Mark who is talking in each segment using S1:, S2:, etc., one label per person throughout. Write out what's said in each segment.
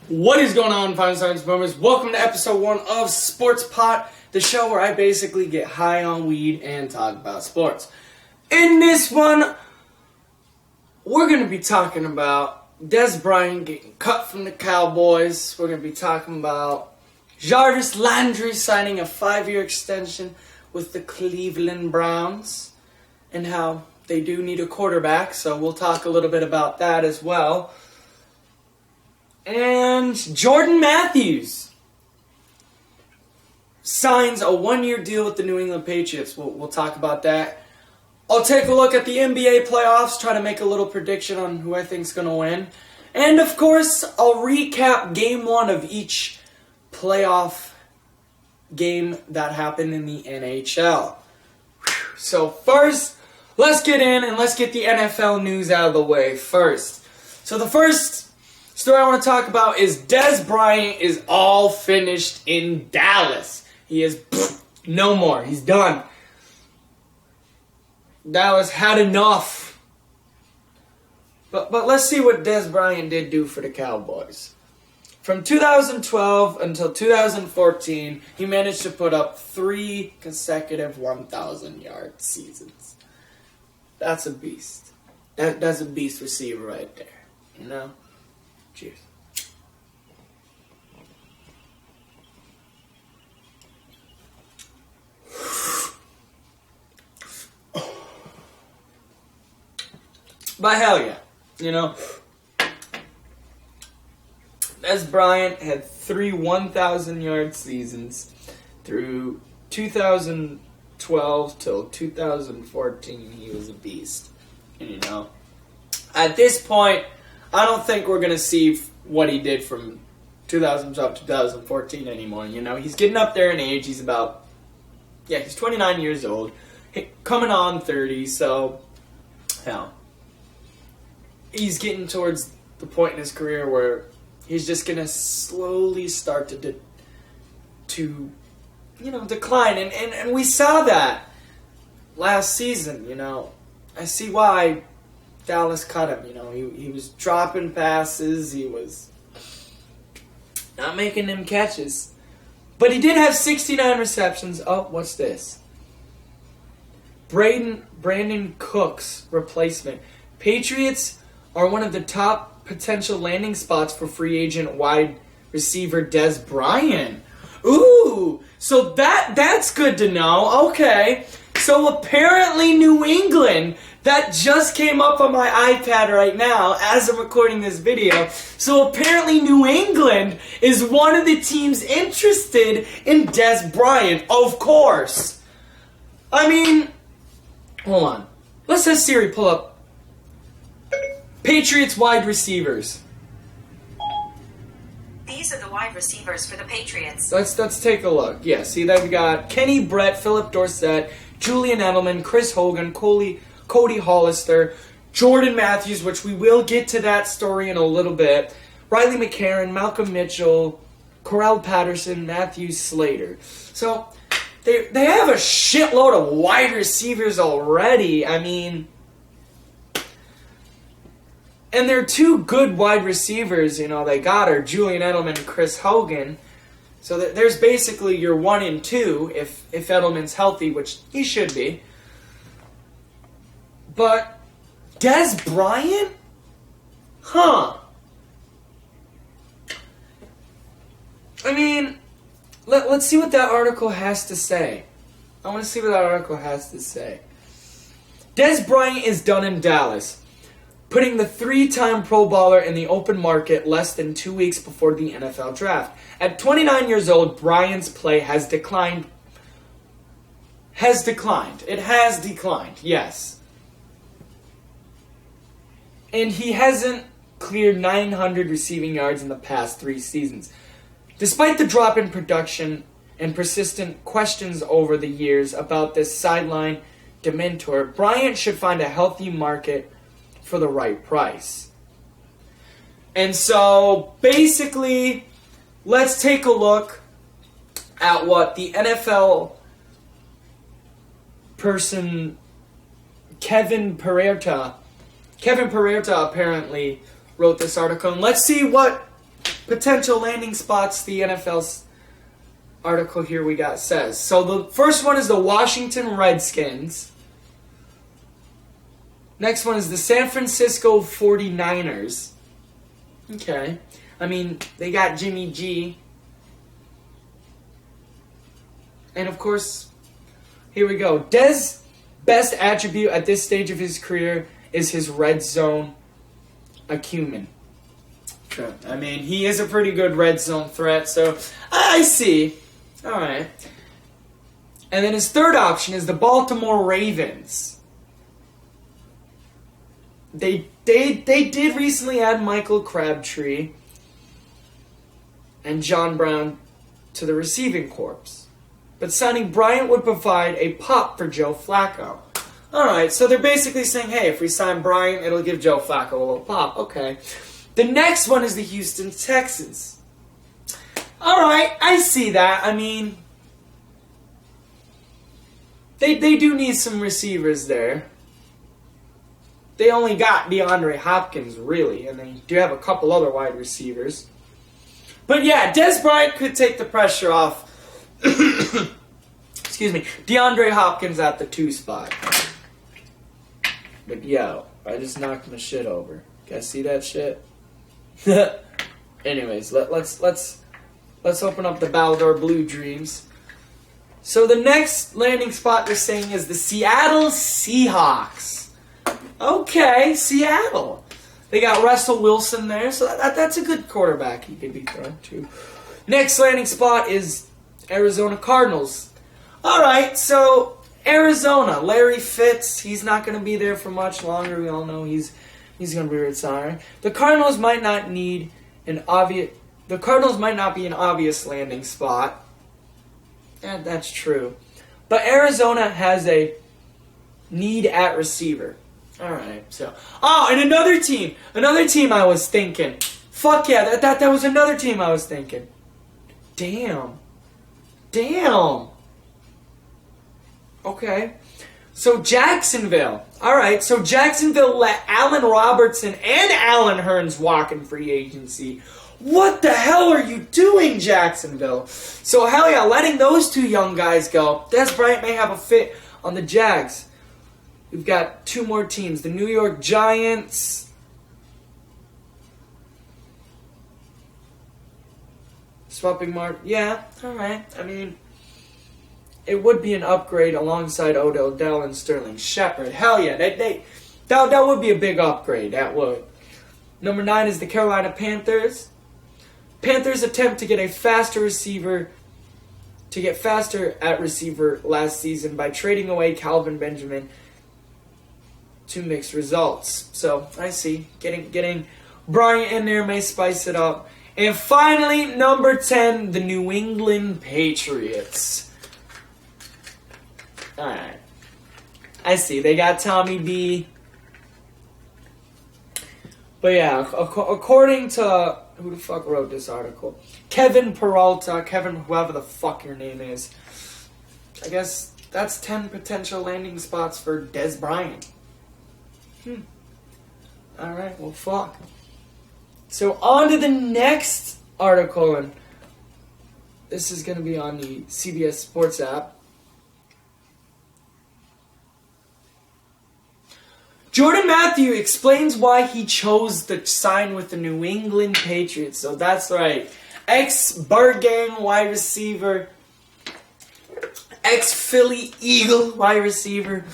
S1: What is going on, Final Science Boomers? Welcome to episode 1 of Sports Pot, the show where I basically get high on weed and talk about sports. In this one, we're going to be talking about Dez Bryant getting cut from the Cowboys. We're going to be talking about Jarvis Landry signing a 5-year extension with the Cleveland Browns and how they do need a quarterback, so we'll talk a little bit about that as well. And Jordan Mattews signs a 1-year deal with the New England Patriots. We'll talk about that. I'll take a look at the NBA playoffs, try to make a little prediction on who I think's going to win. And, of course, I'll recap Game 1 of each playoff game that happened in the NHL. So, first, let's get in and let's get the NFL news out of the way first. So, the first story I want to talk about is Dez Bryant is all finished in Dallas. He is no more. He's done. Dallas had enough. But let's see what Dez Bryant did do for the Cowboys. From 2012 until 2014, he managed to put up 3 consecutive 1,000-yard seasons. That's a beast. That's a beast receiver right there. You know? Cheers. But hell yeah, you know, Dez Bryant had 3 1,000-yard seasons through 2012 till 2014. He was a beast, and you know, at this point, I don't think we're going to see what he did from 2012 to 2014 anymore. You know, he's getting up there in age. He's about, he's 29 years old, coming on 30, so, hell, he's getting towards the point in his career where he's just going to slowly start to decline. And we saw that last season, you know. I see why Dallas cut him, you know. He was dropping passes. He was not making them catches. But he did have 69 receptions. Oh, what's this? Brandon Cook's replacement. Patriots are one of the top potential landing spots for free agent wide receiver Dez Bryant. Ooh, so that's good to know. Okay, so apparently New England, that just came up on my iPad right now as I'm recording this video. So apparently New England is one of the teams interested in Dez Bryant, of course. I mean, hold on. Let's have Siri pull up Patriots wide receivers.
S2: These are the wide receivers for the Patriots.
S1: Let's take a look. Yeah, see that we got Kenny Brett, Philip Dorsett, Julian Edelman, Chris Hogan, Cody Hollister, Jordan Mattews, which we will get to that story in a little bit, Riley McCarron, Malcolm Mitchell, Corral Patterson, Matthew Slater. So they have a shitload of wide receivers already. I mean, and they're 2 good wide receivers, you know, they got are Julian Edelman and Chris Hogan. So there's basically your 1 and 2 if Edelman's healthy, which he should be. But Dez Bryant? Huh. I mean, let's see what that article has to say. I want to see what that article has to say. Dez Bryant is done in Dallas, putting the 3-time Pro Bowler in the open market less than 2 weeks before the NFL draft. At 29 years old, Bryant's play has declined. It has declined, yes. And he hasn't cleared 900 receiving yards in the past 3 seasons. Despite the drop in production and persistent questions over the years about this sideline dementor, Bryant should find a healthy market for the right price. And so, basically, let's take a look at what the NFL person Kevin Peralta apparently wrote this article. And let's see what potential landing spots the NFL's article here we got says. So the first one is the Washington Redskins. Next one is the San Francisco 49ers. Okay. I mean, they got Jimmy G. And of course, here we go. Dez, best attribute at this stage of his career is his red zone acumen. Sure. I mean, he is a pretty good red zone threat, so I see. All right. And then his third option is the Baltimore Ravens. They did recently add Michael Crabtree and John Brown to the receiving corps. But signing Bryant would provide a pop for Joe Flacco. Alright, so they're basically saying, hey, if we sign Bryant, it'll give Joe Flacco a little pop. Okay. The next one is the Houston Texans. Alright, I see that. I mean, they do need some receivers there. They only got DeAndre Hopkins, really, and they do have a couple other wide receivers. But yeah, Dez Bryant could take the pressure off. Excuse me. DeAndre Hopkins at the 2 spot. But yo, I just knocked my shit over. Guys see that shit? Anyways, let's open up the Baldor Blue Dreams. So the next landing spot they're saying is the Seattle Seahawks. Okay, Seattle. They got Russell Wilson there, so that's a good quarterback he could be thrown to. Next landing spot is Arizona Cardinals. Alright, so Arizona, Larry Fitz, he's not going to be there for much longer. We all know he's going to be retiring. The Cardinals might not be an obvious landing spot. Yeah, that's true. But Arizona has a need at receiver. Alright, so. Oh, and another team I was thinking. Fuck yeah, that was another team I was thinking. Damn. Okay. So Jacksonville. Alright, so Jacksonville let Allen Robertson and Allen Hurns walk in free agency. What the hell are you doing, Jacksonville? So hell yeah, letting those 2 young guys go. Dez Bryant may have a fit on the Jags. We've got 2 more teams. The New York Giants. Swapping Mark. Yeah, alright. I mean, it would be an upgrade alongside Odell Dell and Sterling Shepard. Hell yeah, that would be a big upgrade. That would. Number 9 is the Carolina Panthers. Panthers attempt to get faster at receiver last season by trading away Calvin Benjamin to mixed results. So, I see. Getting Bryant in there may spice it up. And finally, number 10, the New England Patriots. Alright. I see. They got Tommy B. But yeah, according to... Who the fuck wrote this article? Kevin Peralta. Kevin, whoever the fuck your name is. I guess that's 10 potential landing spots for Dez Bryant. Alright, well, fuck. So, on to the next article, and this is going to be on the CBS Sports app. Jordan Matthews explains why he chose to sign with the New England Patriots. So, that's right. Ex-Bird Gang wide receiver. Ex-Philly Eagle wide receiver.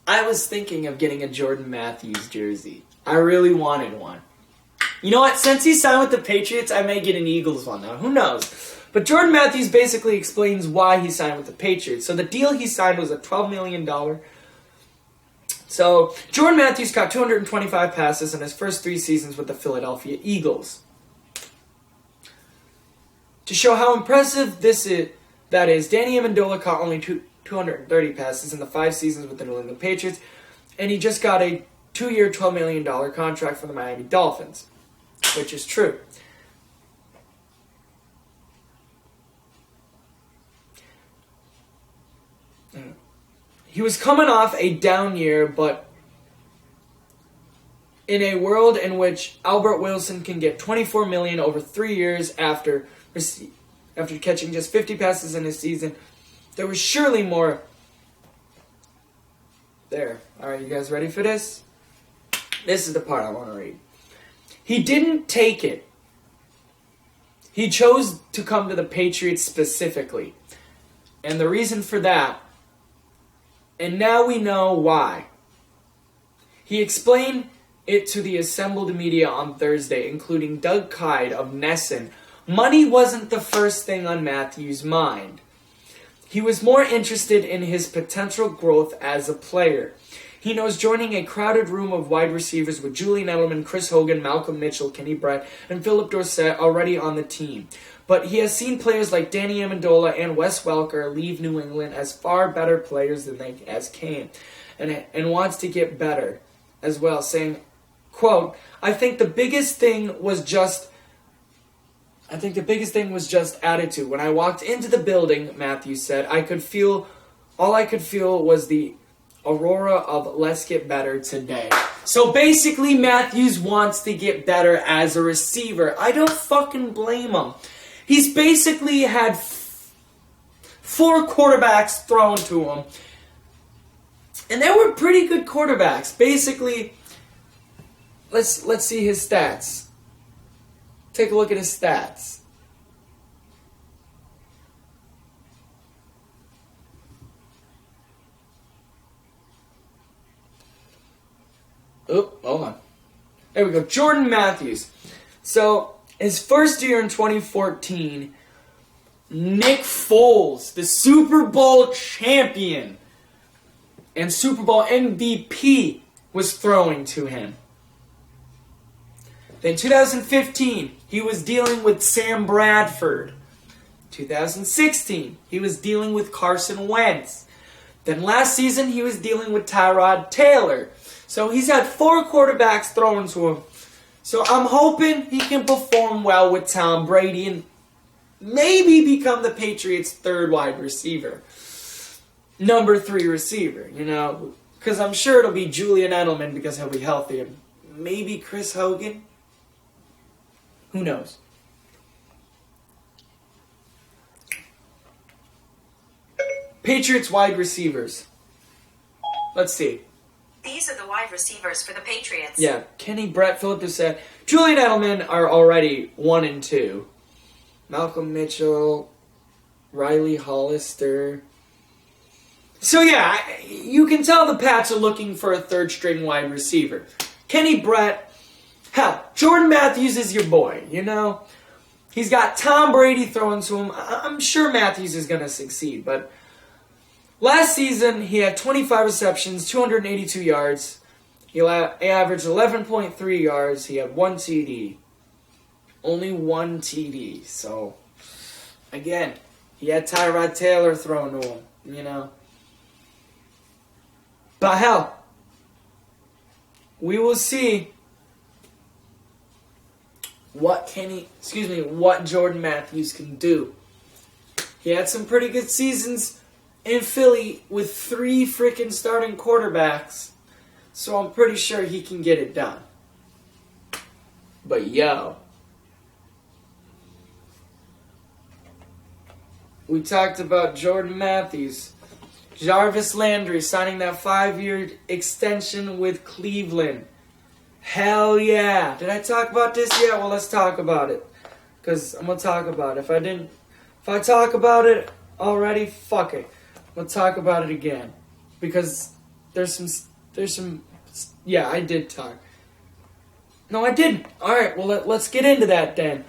S1: I was thinking of getting a Jordan Matthews jersey. I really wanted one. You know what? Since he signed with the Patriots, I may get an Eagles one now. Who knows? But Jordan Matthews basically explains why he signed with the Patriots. So the deal he signed was a $12 million. So Jordan Matthews caught 225 passes in his first 3 seasons with the Philadelphia Eagles. To show how impressive that is, Danny Amendola caught only 230 passes in the 5 seasons with the New England Patriots, and he just got a 2-year, $12 million contract from the Miami Dolphins, which is true. He was coming off a down year, but in a world in which Albert Wilson can get $24 million over 3 years after catching just 50 passes in a season, there was surely more there. All right, you guys ready for this? This is the part I want to read. He didn't take it. He chose to come to the Patriots specifically. And the reason for that, and now we know why. He explained it to the assembled media on Thursday, including Doug Kyed of Nesson. Money wasn't the first thing on Mattews' mind. He was more interested in his potential growth as a player. He knows joining a crowded room of wide receivers with Julian Edelman, Chris Hogan, Malcolm Mitchell, Kenny Brett, and Philip Dorsett already on the team. But he has seen players like Danny Amendola and Wes Welker leave New England as far better players than they as came, and wants to get better as well, saying, quote, I think the biggest thing was just attitude. When I walked into the building, Matthews said, all I could feel was the aurora of let's get better today. So basically, Matthews wants to get better as a receiver. I don't fucking blame him. He's basically had 4 quarterbacks thrown to him. And they were pretty good quarterbacks. Basically, let's see his stats. Take a look at his stats. Oh, hold on. There we go. Jordan Matthews. So, his first year in 2014, Nick Foles, the Super Bowl champion and Super Bowl MVP, was throwing to him. Then 2015, he was dealing with Sam Bradford. 2016, he was dealing with Carson Wentz. Then last season, he was dealing with Tyrod Taylor. So he's had 4 quarterbacks thrown to him. So I'm hoping he can perform well with Tom Brady and maybe become the Patriots' 3rd wide receiver. Number 3 receiver, because I'm sure it'll be Julian Edelman because he'll be healthy. And maybe Chris Hogan. Who knows? Patriots wide receivers. Let's see.
S2: These are the wide receivers for the Patriots.
S1: Yeah, Kenny Brett, Philip Dorsett, Julian Edelman are already 1 and 2. Malcolm Mitchell, Riley Hollister. So yeah, you can tell the Pats are looking for a 3rd string wide receiver. Kenny Brett, hell, Jordan Matthews is your boy, He's got Tom Brady throwing to him. I'm sure Matthews is going to succeed, but last season, he had 25 receptions, 282 yards. He averaged 11.3 yards. He had 1 TD. Only 1 TD. So, again, he had Tyrod Taylor thrown to him, But hell, we will see what Jordan Matthews can do. He had some pretty good seasons in Philly with 3 freaking starting quarterbacks. So I'm pretty sure he can get it done. But we talked about Jordan Matthews. Jarvis Landry signing that 5-year extension with Cleveland. Hell yeah. Did I talk about this yet? Well, let's talk about it. Because I'm going to talk about it. If I talk about it already, fuck it. We'll talk about it again. Because there's some, yeah, I did talk. No, I didn't. Alright, well, let's get into that then.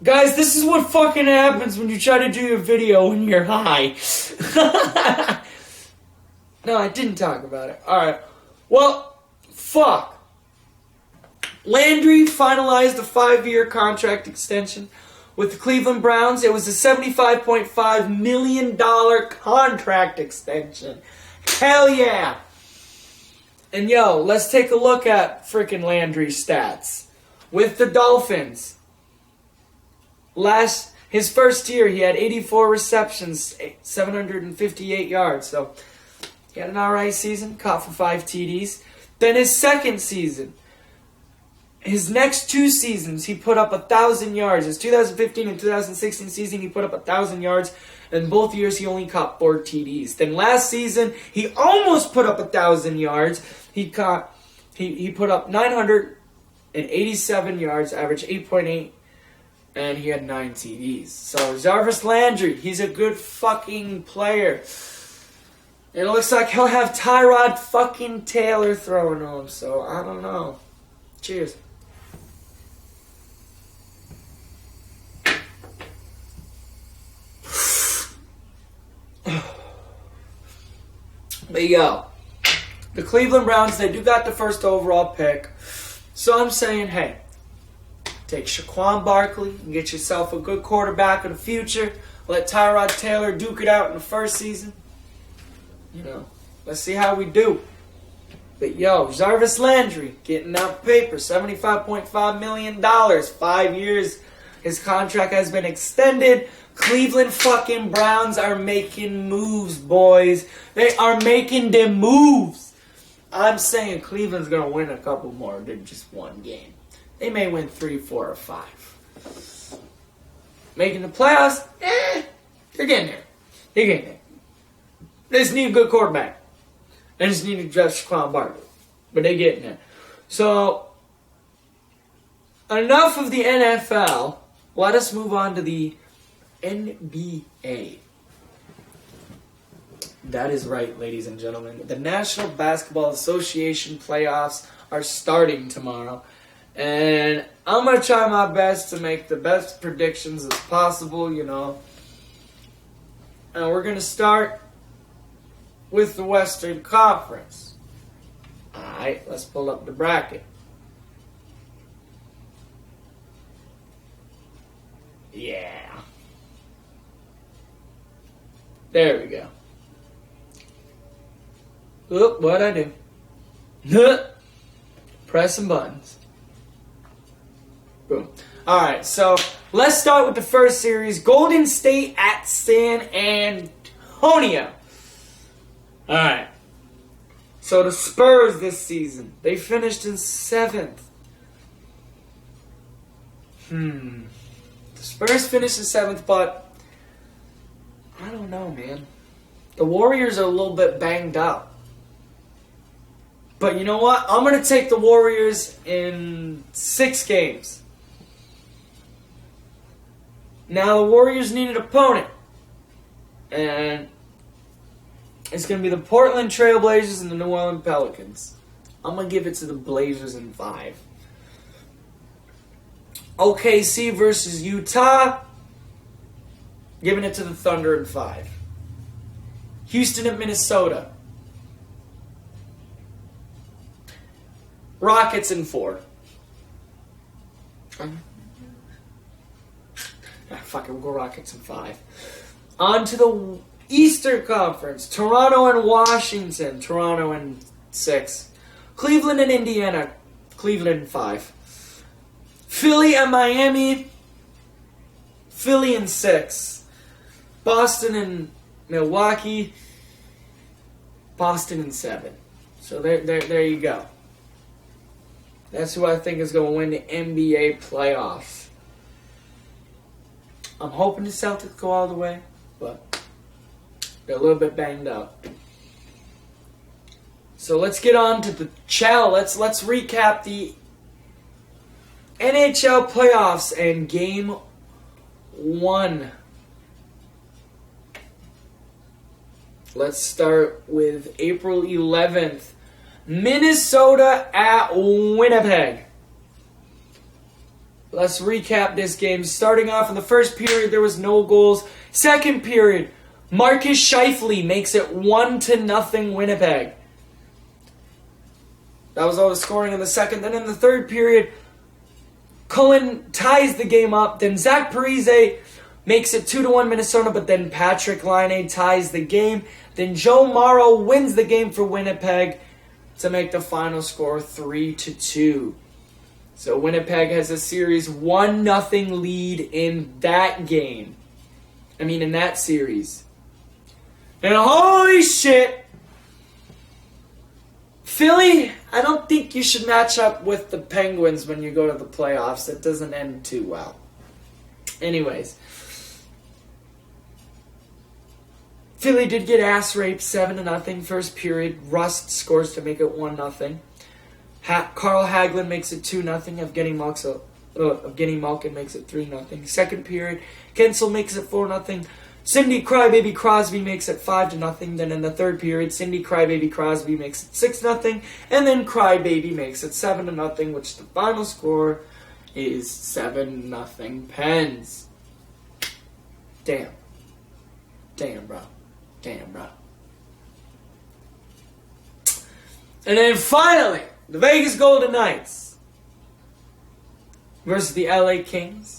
S1: Guys, this is what fucking happens when you try to do a video when you're high. No, I didn't talk about it. Alright. Well, fuck. Landry finalized a 5-year contract extension with the Cleveland Browns. It was a $75.5 million contract extension. Hell yeah. And let's take a look at frickin' Landry's stats. With the Dolphins, his first year, he had 84 receptions, 758 yards. So, he had an alright season, caught for 5 TDs. Then his second season, His next 2 seasons, he put up 1,000 yards. His 2015 and 2016 season, he put up 1,000 yards. And both years, he only caught 4 TDs. Then last season, he almost put up 1,000 yards. He put up 987 yards, average 8.8, and he had 9 TDs. So Jarvis Landry, he's a good fucking player. And it looks like he'll have Tyrod fucking Taylor throwing to him. So I don't know. Cheers. But yo, the Cleveland Browns, they do got the first overall pick. So I'm saying, hey, take Shaquan Barkley and get yourself a good quarterback in the future. Let Tyrod Taylor duke it out in the first season. You know, let's see how we do. But yo, Jarvis Landry getting out paper, $75.5 million, 5 years. His contract has been extended. Cleveland fucking Browns are making moves, boys. They are making them moves. I'm saying Cleveland's going to win a couple more than just one game. They may win 3, 4, or 5. Making the playoffs? They're getting there. They're getting there. They just need a good quarterback. They just need to draft Shaquan Barkley. But they're getting there. So, enough of the NFL. Let us move on to the NBA. That is right, ladies and gentlemen. The National Basketball Association playoffs are starting tomorrow. And I'm going to try my best to make the best predictions as possible, you know. And we're going to start with the Western Conference. Alright, let's pull up the bracket. Yeah. There we go. Oop, what'd I do? Pressing buttons. Boom. Alright, so let's start with the first series. Golden State at San Antonio. Alright. So the Spurs this season, they finished in 7th. The Spurs finished in 7th, but I don't know, man. The Warriors are a little bit banged up. But you know what? I'm going to take the Warriors in 6 games. Now, the Warriors need an opponent. And it's going to be the Portland Trail Blazers and the New Orleans Pelicans. I'm going to give it to the Blazers in 5. OKC versus Utah. Giving it to the Thunder in 5. Houston at Minnesota. Rockets in 4. Fuck it, we'll go Rockets in 5. On to the Eastern Conference. Toronto and Washington. Toronto in 6. Cleveland and Indiana. Cleveland in 5. Philly and Miami. Philly in 6. Boston and Milwaukee. Boston in 7. So there you go. That's who I think is going to win the NBA playoffs. I'm hoping the Celtics go all the way, but they're a little bit banged up. So let's get on to the Chell. Let's recap the NHL playoffs and Game 1. Let's start with April 11th. Minnesota at Winnipeg. Let's recap this game. Starting off in the first period, there was no goals. Second period, Marcus Scheifele makes it 1-0 Winnipeg. That was all the scoring in the second. Then in the third period, Cullen ties the game up. Then Zach Parise makes it 2-1 Minnesota, but then Patrick Laine ties the game. Then Joe Morrow wins the game for Winnipeg to make the final score 3-2. So Winnipeg has a series 1-0 lead in that game. In that series. And holy shit, Philly, I don't think you should match up with the Penguins when you go to the playoffs. It doesn't end too well. Anyways. Philly did get ass raped 7-0 first period. Rust scores to make it 1-0. Carl Hagelin makes it 2-0. Evgeny Malkin makes it 3-0. Second period, Kensel makes it 4-0. Cindy Crybaby Crosby makes it 5-0. Then in the third period, Cindy Crybaby Crosby makes it 6-0. And then Crybaby makes it 7-0, which the final score is 7-0 Pens. Damn. Damn, bro. Damn, bro. And then finally, the Vegas Golden Knights versus the LA Kings.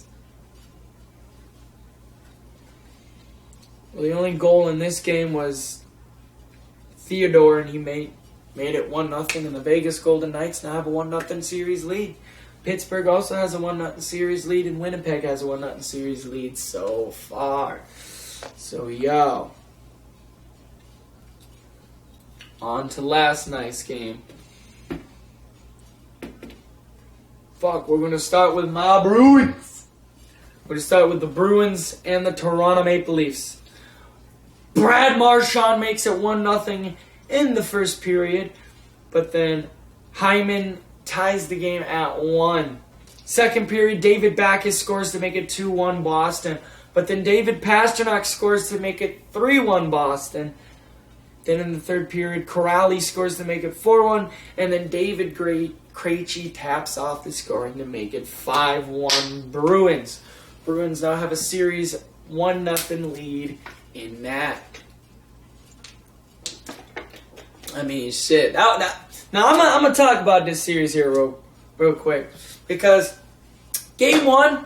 S1: Well, the only goal in this game was Theodore, and he made it 1-0, and the Vegas Golden Knights now have a 1-0 series lead. Pittsburgh also has a 1-0 series lead, and Winnipeg has a 1-0 series lead so far. So, yo. On to last night's game. Fuck, we're going to start with my Bruins. We're going to start with the Bruins and the Toronto Maple Leafs. Brad Marchand makes it 1-0 in the first period, but then Hyman ties the game at 1. Second period, David Backes scores to make it 2-1 Boston, but then David Pastrnak scores to make it 3-1 Boston. Then in the third period, Corrali scores to make it 4-1, and then David Krejci taps off the scoring to make it 5-1 Bruins. Bruins now have a series 1-0 lead in that. I mean, shit. Now I'm gonna talk about this series here real quick, because game one.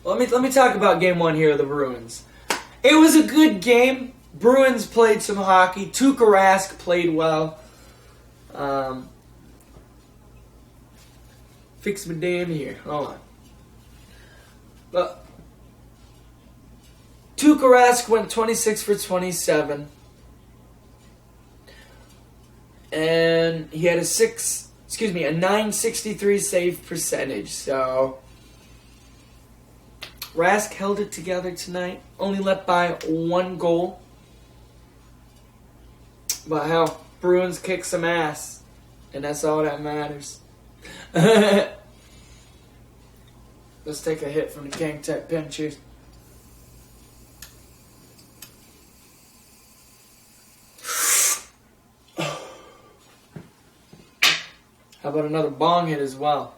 S1: Let me talk about game one here of the Bruins. It was a good game. Bruins played some hockey. Tuukka Rask played well. Fix my damn here. Hold on. But Tuukka Rask went 26 for 27. And he had a 963 save percentage. So Rask held it together tonight. Only let by 1 goal. But hell, Bruins kick some ass. And that's all that matters. Let's take a hit from the Gang Tech Pinchers. How about another bong hit as well?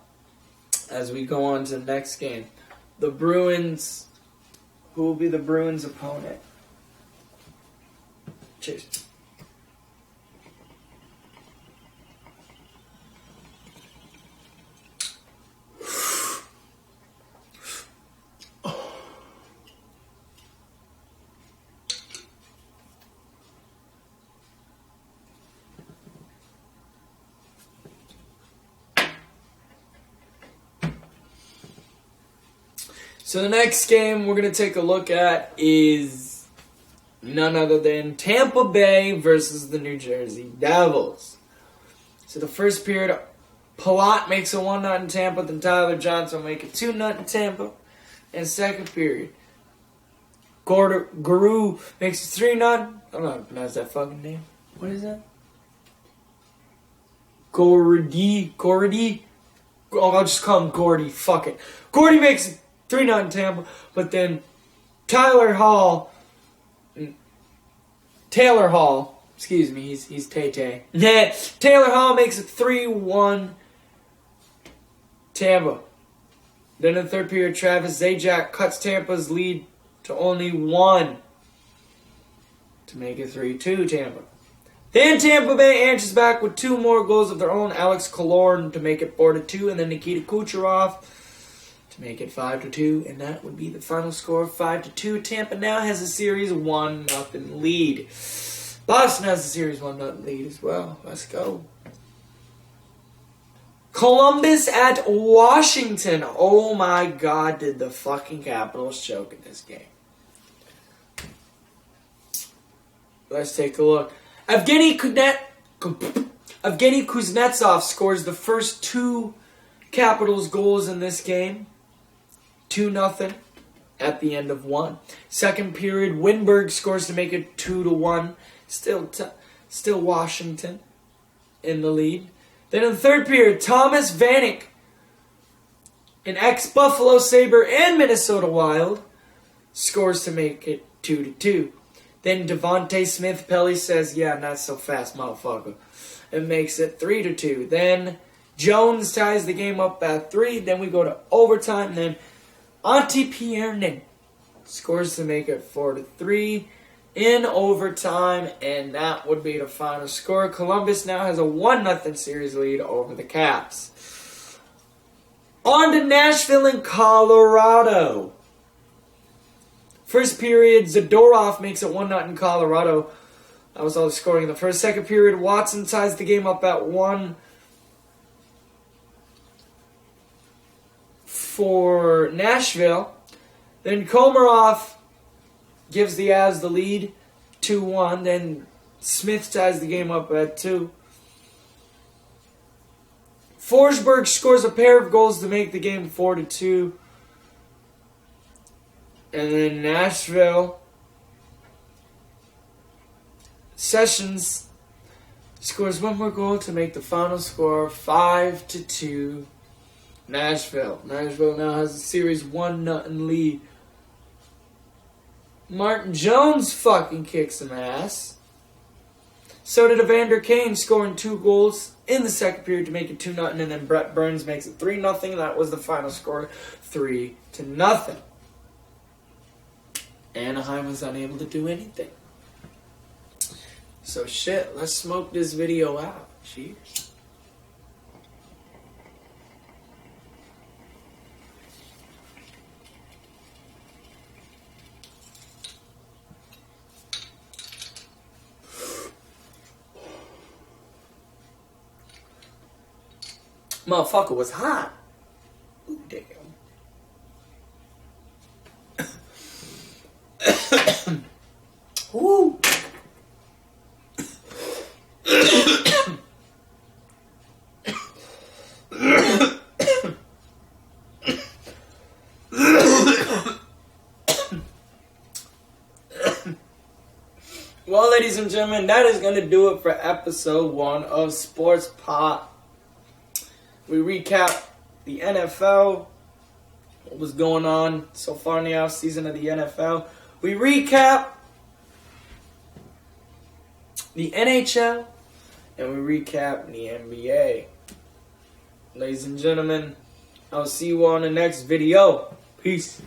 S1: As we go on to the next game. The Bruins. Who will be the Bruins' opponent? Cheers. So the next game we're going to take a look at is none other than Tampa Bay versus the New Jersey Devils. So the first period, Palat makes a 1-0 in Tampa, then Tyler Johnson will make it 2-0 in Tampa. And second period, Guru makes it 3-0. I don't know how to pronounce that fucking name. What is that? Gordy. Oh, I'll just call him Gordy. Fuck it. Gordy makes it 3-0 in Tampa, but then Taylor Hall, excuse me, he's Tay-Tay. Yeah, Taylor Hall makes it 3-1 Tampa. Then in the third period, Travis Zajac cuts Tampa's lead to only 1 to make it 3-2 Tampa. Then Tampa Bay answers back with 2 more goals of their own. Alex Killorn to make it 4-2, and then Nikita Kucherov to make it 5-2, and that would be the final score, 5-2. Tampa now has a series 1-0 lead. Boston has a series 1-0 lead as well. Let's go. Columbus at Washington. Oh my God, did the fucking Capitals choke in this game? Let's take a look. Evgeny Evgeny Kuznetsov scores the first 2 Capitals goals in this game. 2-0 at the end of 1. Second period, Winberg scores to make it 2-1. Still Washington in the lead. Then in the third period, Thomas Vanek, an ex-Buffalo Sabre and Minnesota Wild, scores to make it 2-2. Then Devontae Smith-Pelly says, yeah, not so fast, motherfucker. It makes it 3-2. Then Jones ties the game up at 3. Then we go to overtime. Then Antti Piernin scores to make it 4-3 in overtime. And that would be the final score. Columbus now has a 1-0 series lead over the Caps. On to Nashville and Colorado. First period, Zadorov makes it 1-0 in Colorado. That was all the scoring in the first. Second period, Watson ties the game up at 1 for Nashville. Then Komarov gives the Avs the lead, 2-1. Then Smith ties the game up at 2. Forsberg scores a pair of goals to make the game 4-2. And then Nashville, Sessions scores one more goal to make the final score 5-2. Nashville. Nashville now has a series 1-0 lead. Martin Jones fucking kicks some ass. So did Evander Kane, scoring 2 goals in the second period to make it 2-0, and then Brett Burns makes it 3-0. That was the final score, 3-0. Anaheim was unable to do anything. So shit, let's smoke this video out. Cheers. Motherfucker was hot. Ooh, damn. Woo. Well, ladies and gentlemen, that is going to do it for episode 1 of Sports Pop. We recap the NFL, what was going on so far in the offseason of the NFL. We recap the NHL, and we recap the NBA. Ladies and gentlemen, I'll see you on the next video. Peace.